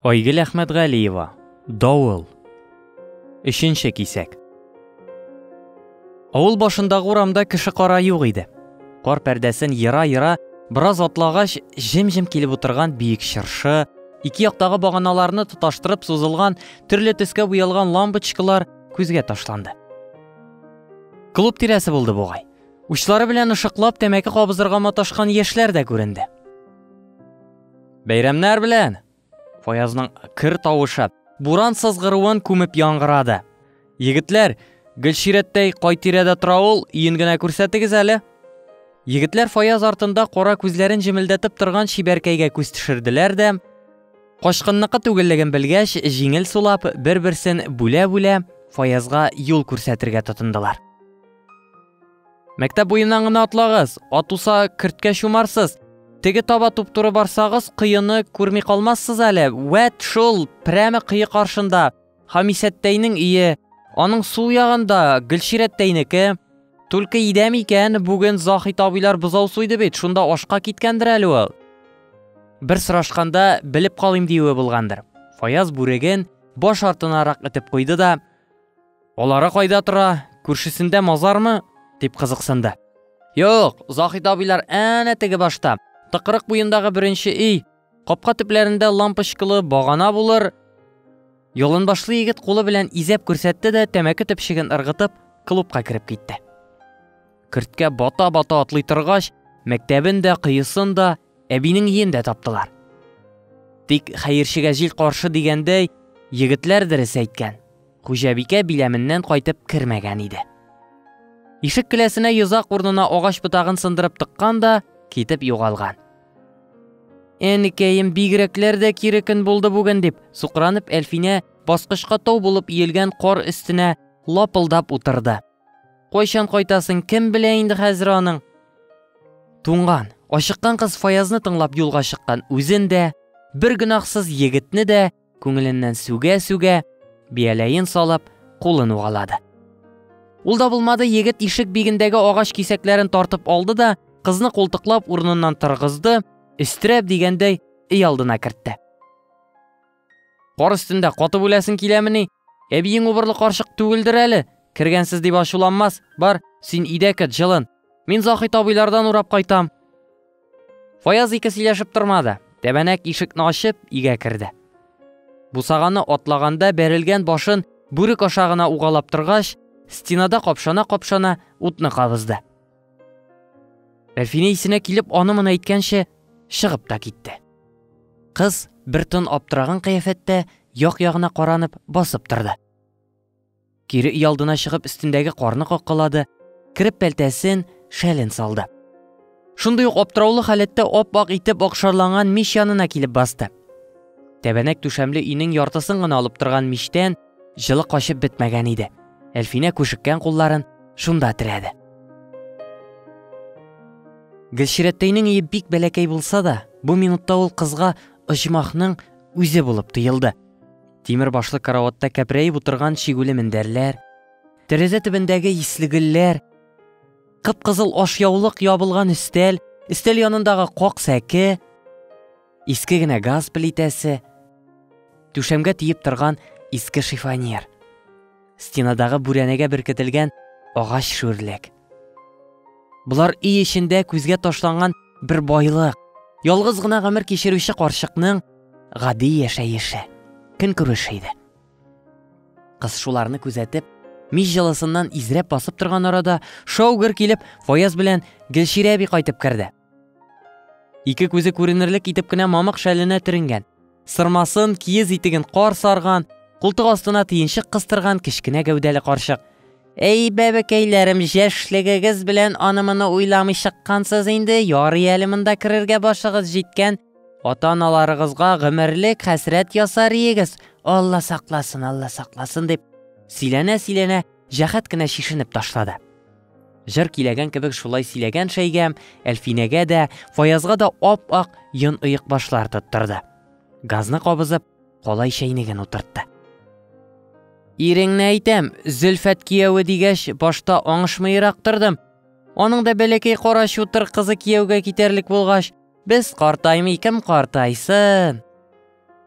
Айгөл Әхмәтғалиева. Дауыл. Үшінші кисәк. Авыл башындағы урамда кеше кара юк иде. Кар пәрдәсен йыра-йыра бераз атлагач, җем-җем килеп утырган биек чыршы, ике яктагы баганаларны тоташтырып сузылган, төрле төскә буялган лампочкалар күзгә ташланды. Клуб тирәсе булды бугай. Учлары белән ышыклап тәмәке кабызырга маташкан яшьләр дә күренде. Бәйрәмнәр белән! Фаязның кыр тавышы буран сызгыруын күмеп яңгырады. Егетләр, Гөлширәттәй кай тирәдә тора ул, иен генә күрсәтегез әле. Егетләр Фаяз артында кара күзләрен җемелдәтеп торган чибәркәйгә күз төшерделәр дә, кашкынныкы түгеллеген белгәч, җиңел сулап, бер-берсен бүлә-бүлә Фаязга юл күрсәтергә тотындылар. Мәктәп буеннан гына атлагыз, атуса көрткә чумарсыз. Теге таба туп-туры барсагыз, кыйыны күрми калмассыз әле. Вәт шул, прәме кыйы каршында. Хамисәттәйнең ие, аның сул ягында Гөлширәттәйнеке. Түлке идәм икән, бүген Захит абыйлар бозау суйды бит, шунда ашка киткәндер әле ул. Бер сорашканда белеп калыйм диюе булгандыр. Фаяз бүреген баш артынарак итеп куйды да, "Алары кайда тора? Күршесендә мазармы?" дип кызыксынды. "Юк, Захит абыйлар әнә теге башта. Тыкрык буендагы беренче үй, капка төпләрендә лампочкалы багана булыр." Ялын башлы егет кулы белән изәп күрсәтте дә тәмәке төпчеген ыргытып клубка кереп китте. Көрткә бата-бата атлый торгач, мәктәбен дә, кыйысын да, әбинең иен дә таптылар. Тик хәерчегә җил каршы дигәндәй, егетләр дөрес әйткән. Хуҗабикә биләменнән кайтып кермәгән иде. Ишек келәсенә йозак урынына агач ботагын сындырып тыккан да китеп югалган. "Әнекәем, бигрәкләр дә кирекен булды бүген" дип сукранып, Әлфинә баскычка тау булып иелгән кар өстенә лапылдап утырды. "Кайчан кайтасың, кем белә инде хәзер аның?" Туңган, ашыккан кыз Фаязны тыңлап юлга чыккан, үзен дә, бер гөнаһсыз егетне дә күңеленнән сүгә-сүгә, бияләен салып, кулын угалады. Ул да булмады, егет ишек бигендәге агач кисәкләрен тартып алды да, кызны култыклап урыныннан торгызды, өстерәп дигәндәй өй алдына кертте. "Кар өстендә катып үләсең киләмени? Әбиең убырлы карчык түгелдер әле. Кергәнсез дип ачуланмас. Бар, син өйдә кет, җылын. Мин Захит абыйлардан урап кайтам." Фаяз ике сөйләшеп тормады. Тәбәнәк ишекне ачып, өйгә керде. Бусаганы атлаганда бәрелгән башын бүрек аша гына угалап торгач, стенада капшана-капшана утны кабызды. Әлфинә исенә килеп, аны-моны әйткәнче чыгып та китте. Кыз бер тын аптыраган кыяфәттә як-ягына каранып басып торды. Кире өй алдына чыгып, өстендәге карны каккалады, кирип пәлтәсен, шәлен салды. Шундый ук аптыраулы халәттә ап-ак итеп акшарланган мич янына килеп басты. Тәбәнәк түшәмле өйнең яртысын гына алып торган мичтән җылы качып бетмәгән иде. Әлфинә күшеккән кулларын шунда терәде. Гөлширәттәйнең өе бик бәләкәй булса да, бу минутта ул кызга оҗмахның үзе булып тоелды. Тимер башлы караватта кәпрәеп утырган чигүле мендәрләр, тәрәзә төбендәге исле гөлләр, кып-кызыл ашъяулык ябылган өстәл, өстәл янындагы как сәке, иске генә газ плитәсе, түшәмгә тиеп торган иске шифоньер, стенадагы бүрәнәгә беркетелгән агач шүрлек. Булар өй эчендә күзгә ташланган бер байлык, ялгыз гына гомер кичерүче карчыкның гади яшәеше, көн күреше иде. Кыз шуларны күзәтеп, мич җылысыннан изрәп басып торган арада, шаугыр килеп, Фаяз белән Гөлширә әби кайтып керде. Ике күзе күренерлек итеп кенә мамык шәленә төренгән, сырмасын, киез итеген кар сарган, култык астына тиенчек кыстырган кечкенә гәүдәле карчык. "Эй, бәбәкәйләрем, яшьлегегез белән аны-моны уйламый чыккансыз инде, ярый әле монда керергә башыгыз җиткән. Ата-аналарыгызга гомерлек хәсрәт ясар егез. Алла сакласын" дип сөйләнә-сөйләнә җәһәт кенә чишенеп ташлады. Җыр киләгән кебек шулай сөйләгән шәйгә, Әлфинәгә дә, Фаязга да ап-ак йон ыек башлар тоттырды. Газны кабызып, калай чәйнеген утыртты. "Иреңне әйтәм, Зөлфәт кияүе дигәч, башта аңышмыйрак тордым. Аның да бәләкәй кара чутыр кызы кияүгә китәрлек булгач, без картаймый, кем картайсын?"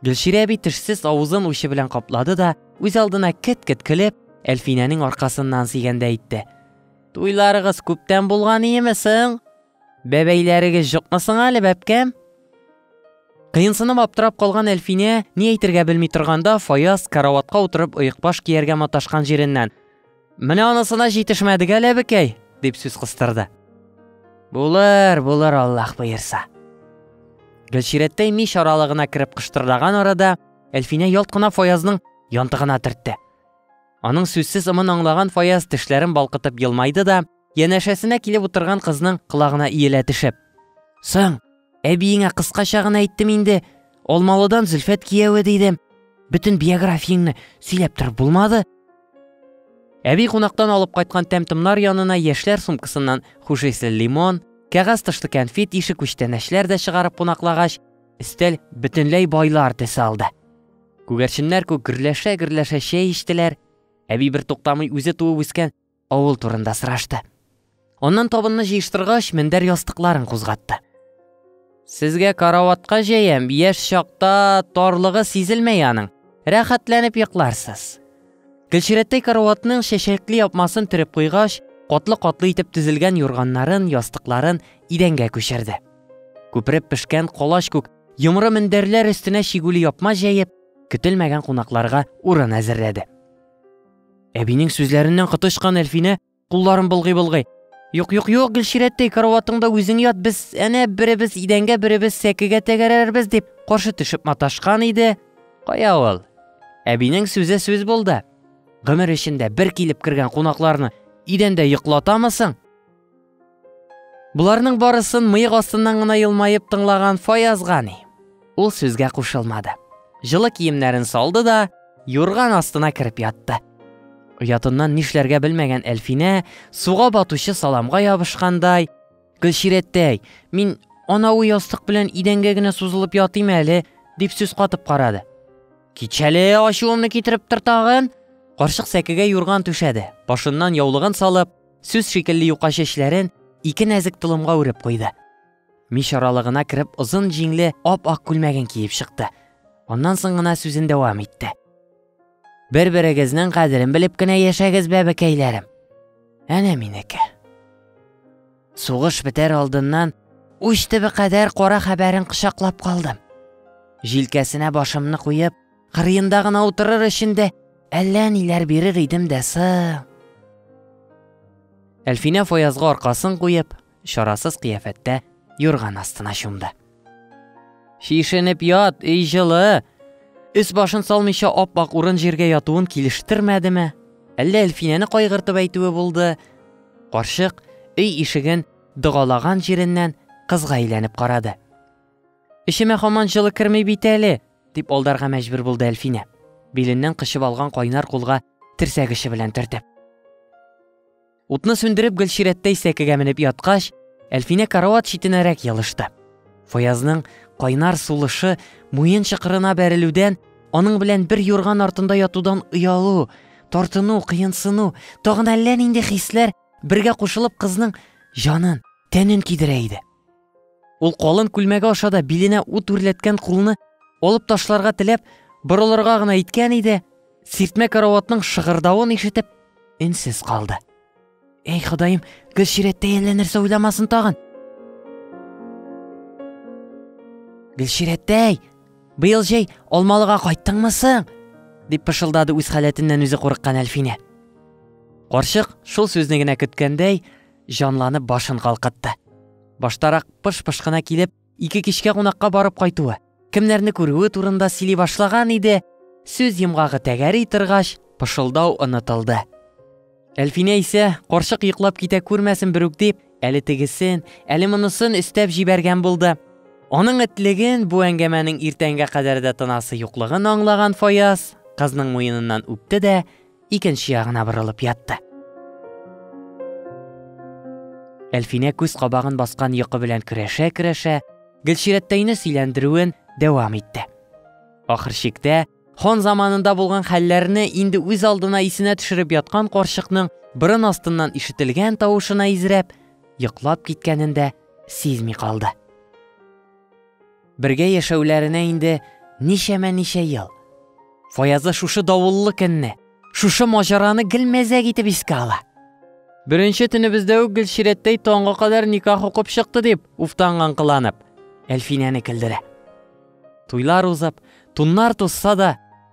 Гөлширә әби тешсез авызын ушы белән каплады да, үз алдына кет-кет көлеп, Әлфинәнең аркасыннан сөйгәндә әйтте: "Туйларыгыз күптән булган имесең? Бәбәйләрегез юкмысың әле, бәбкәм?" Кыенсынып аптырап калган Әлфинә ни әйтергә белми торганда, Фаяз караватка утырып ыекбаш кияргә маташкан җиреннән: "Менә анысына җитешмәдек әле, бекәй", дип сүз кыстырды. Булыр, Аллаһ боерса. Гөлширәттәй мич аралыгына кереп кыштырдаган арада, Әлфинә ялт кына Фаязның янтыгына төртте. Аның сүзсез ымын аңлаган Фаяз тешләрен балкытып елмайды да, янәшәсенә килеп утырган кызның колагына иелә төшеп: "Соң, әбиеңә кыскача гына әйттем инде, Алмалыдан Зөлфәт кияүе дидем. Бөтен биографияңны сөйләп торып булмады." Әби кунактан алып кайткан тәмтымнар янына яшьләр сумкасыннан хуш исле лимон, кәгазь тышлы кәнфит ише күчтәнәчләр дә чыгарып кунаклагач, өстәл бөтенләй байлар төсе алды. Күгәрченнәр күк гөрләшә чәй иштеләр. Әби бер туктамый үзе туып үскән авыл турында сорашты. Оннан табынны җыештыргач, мендәр ястыкларын кузгатты. "Сезгә караватка җәям, яшь чакта тарлыгы сизелмәй аның. Рәхәтләнеп йокларсыз." Гөлширәттәй караватның шәшәкле япмасын төреп куйгач, катлы-катлы итеп тезелгән юрганнарын, ястыкларын идәнгә күчерде. Күпреп пешкән калач күк йомры мендәрләр өстенә шигүле япма җәеп, көтелмәгән кунакларга урын әзерләде. Әбинең сүзләреннән кытышкан Әлфинә кулларын былгый-былгый: "Юк, Гөлширәттәй, караватыңда үзең ят, без әнә беребез идәнгә, беребез сәкегә тәгәрәрбез" дип каршы төшеп маташкан иде. Кая ул? Әбинең сүзе сүз булды. Гомер эчендә бер килеп кергән кунакларны идәндә йоклатамысың? Буларның барысын мыек астыннан гына елмаеп тыңлаган Фаязга ни? Ул сүзгә кушылмады. Жылы киемнәрен салды да, юрган астына кирип ятты. Уятыннан нишләргә белмәгән Әлфинә суга батучы саламга ябышкандай: "Гөлширәттәй, мин анавы ястык белән идәнгә генә сузылып ятыйм әле", дип сүз катып карады. "Кичәле ачуымны китереп тор тагын." Карчык сәкегә юрган түшәде. Башыннан яулыгын салып, сүз шикелле юка чәчләрен ике нәзек тылымга үреп куйды. Мич аралыгына кереп, озын җиңле ап-ак күлмәген киеп чыкты. Аннан соң гына сүзен дәвам итте: "Бер-берегезнең кадерен белеп кенә яшәгез, бәбәкәйләрем. Әнә минеке. Сугыш бетәр алдыннан уч төбе кадәр кара хәбәрен кычаклап калдым. Җилкәсенә башымны куеп, кырыенда гына утырыр өчен дә әллә ниләр бирер идем дә соң." Әлфинә Фаязга аркасын куеп, шарасыз кыяфәттә юрган астына чумды. "Шишенеп ят, эй җылы." Үз башын салмыйча ап-ак урын җиргә ятуын килештермәдеме? Әллә Әлфинәне кайгыртып әйтүе булды? Карчык өй ишеген догалаган җиреннән кызга әйләнеп карады. "Ишемә һаман җылы керми бит әле", дип алдарга мәҗбүр булды Әлфинә, биленнән кычып алган кайнар кулга терсәгеше белән төртеп. Утны сүндереп Гөлширәттәй сәкегә менеп яткач, Әлфинә карават читенәрәк ялышты. Фаязның кайнар сулышы муен чыкырына бәрелүдән, аның белән бер юрган артында ятудан ыялу, тартыну, кыенсыну, тагын әллә нинди хисләр бергә кушылып кызның җанын, тәнен кидерә иде. Ул калын күлмәге аша да биленә ут үрләткән кулны алып ташларга теләп, борылырга гына иткән иде, сиртмә караватның шыгырдавын ишетеп, өнсез калды. "Эй Ходаем, Гөлширәттәй әллә нәрсә уйламасын тагын." "Гөлширәттәй, быел җәй Алмалыга кайттыңмы соң?" дип пышылдады үз халәтеннән үзе курыккан Әлфинә. Карчык шул сүзне генә көткәндәй, җанланып башын калкытты. Баштарак пыш-пыш кына килеп, ике кичкә кунакка барып кайтуы, кемнәрне күрүе турында сөйли башлаган иде. Сүз йомгагы тәгәри торгач, пышылдау онытылды. Әлфинә исә карчык йоклап китә күрмәсен берүк дип, әле тегесен, әле монысын өстәп җибәргән булды. Аның этлеген, бу әңгәмәнең иртәнгә кадәр дә тынасы юклыгын аңлаган Фаяз кызның муеныннан үпте дә икенче ягына борылып ятты. Әлфинә күз кабагын баскан йокы белән көрәшә-көрәшә, Гөлширәттәйне сөйләндерүен дәвам итте. Ахыр чиктә, хан заманында булган хәлләрне инде үз алдына исенә төшереп яткан карчыкның борын астыннан ишетелгән тавышына изрәп, йоклап киткәнен дә сизми калды. Бергә яшәүләренә инде ничә ел. Фаязы шушы давыллы көнне, шушы мажараны гел-мәзәк итеп искә ала. Беренче төнебездә үк Гөлчирәттәй таңга кадәр никах укып чыкты дип, уфтанган кыланып, Әлфинәне көлдерә. Туйлар узып, туннар тусса да,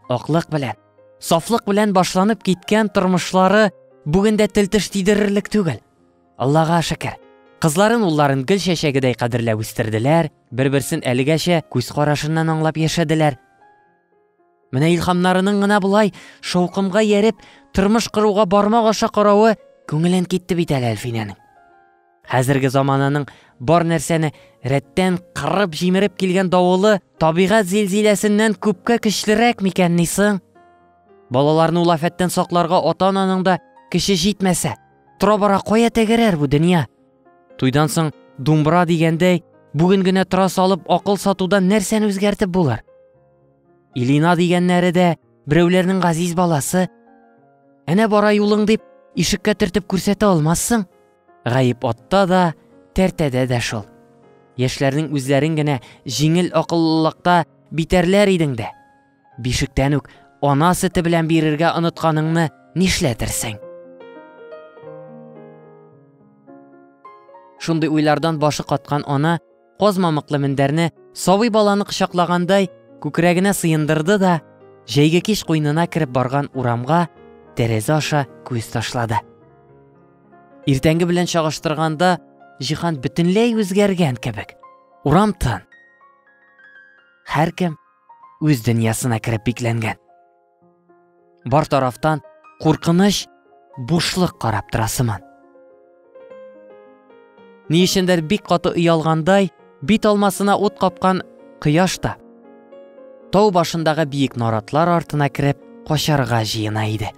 аклык белән, сафлык белән башланып киткән тормышлары бүген дә тел-теш тидерерлек түгел. Аллага шөкер. Кызларын, улларын гөл чәчәгедәй кадерләп үстерделәр, бер-берсен әлегәчә күз карашыннан аңлап яшәделәр. Менә илһамнарының гына булай шаукымга ярып, тормыш кыруга бармак аша каравы күңелен китте бит Әлфинәнең. Хәзерге замананың бар нәрсәне рәттән кырып җимереп килгән давылы табигать зилзиләсеннән күпкә көчлерәк микән нисың? Балаларны ул афәттән сакларга ата-ананың да кеше җитмәсә, тора-бара кая тәгәрәр бу дөнья? Туйдан соң думбра дигәндәй, бүген генә тора салып акыл сатудан нәрсәне үзгәртеп булыр? Илина дигәннәре дә берәүләрнең газиз баласы. Әнә бара юлың дип ишеккә төртеп күрсәтә алмассың. Гаип атта да, тәртәдә дә шул. Яшьләрнең үзләрен генә җиңел акыллылыкта битәрләр идең дә. Бишектән үк ана сөте белән бирергә онытканыңны нишләтерсең? Шундый уйлардан башы каткан ана казмамыклы мендәрне сабый баланы кочаклагандай күкрәгенә сыендырды да, җәйге кич куйнына кереп барган урамга тәрәзә аша күз ташлады. Иртәнге белән чагыштырганда җиһан бөтенләй үзгәргән кебек. Урам тын. Һәркем үз дөньясына кереп бикләнгән. Бар тарафтан куркыныч, бушлык карап тора сыман. Ни өчендер бик каты уялгандай, бит алмасына ут капкан кояш та тау башындагы биек наратлар артына кереп качарга җыена иде.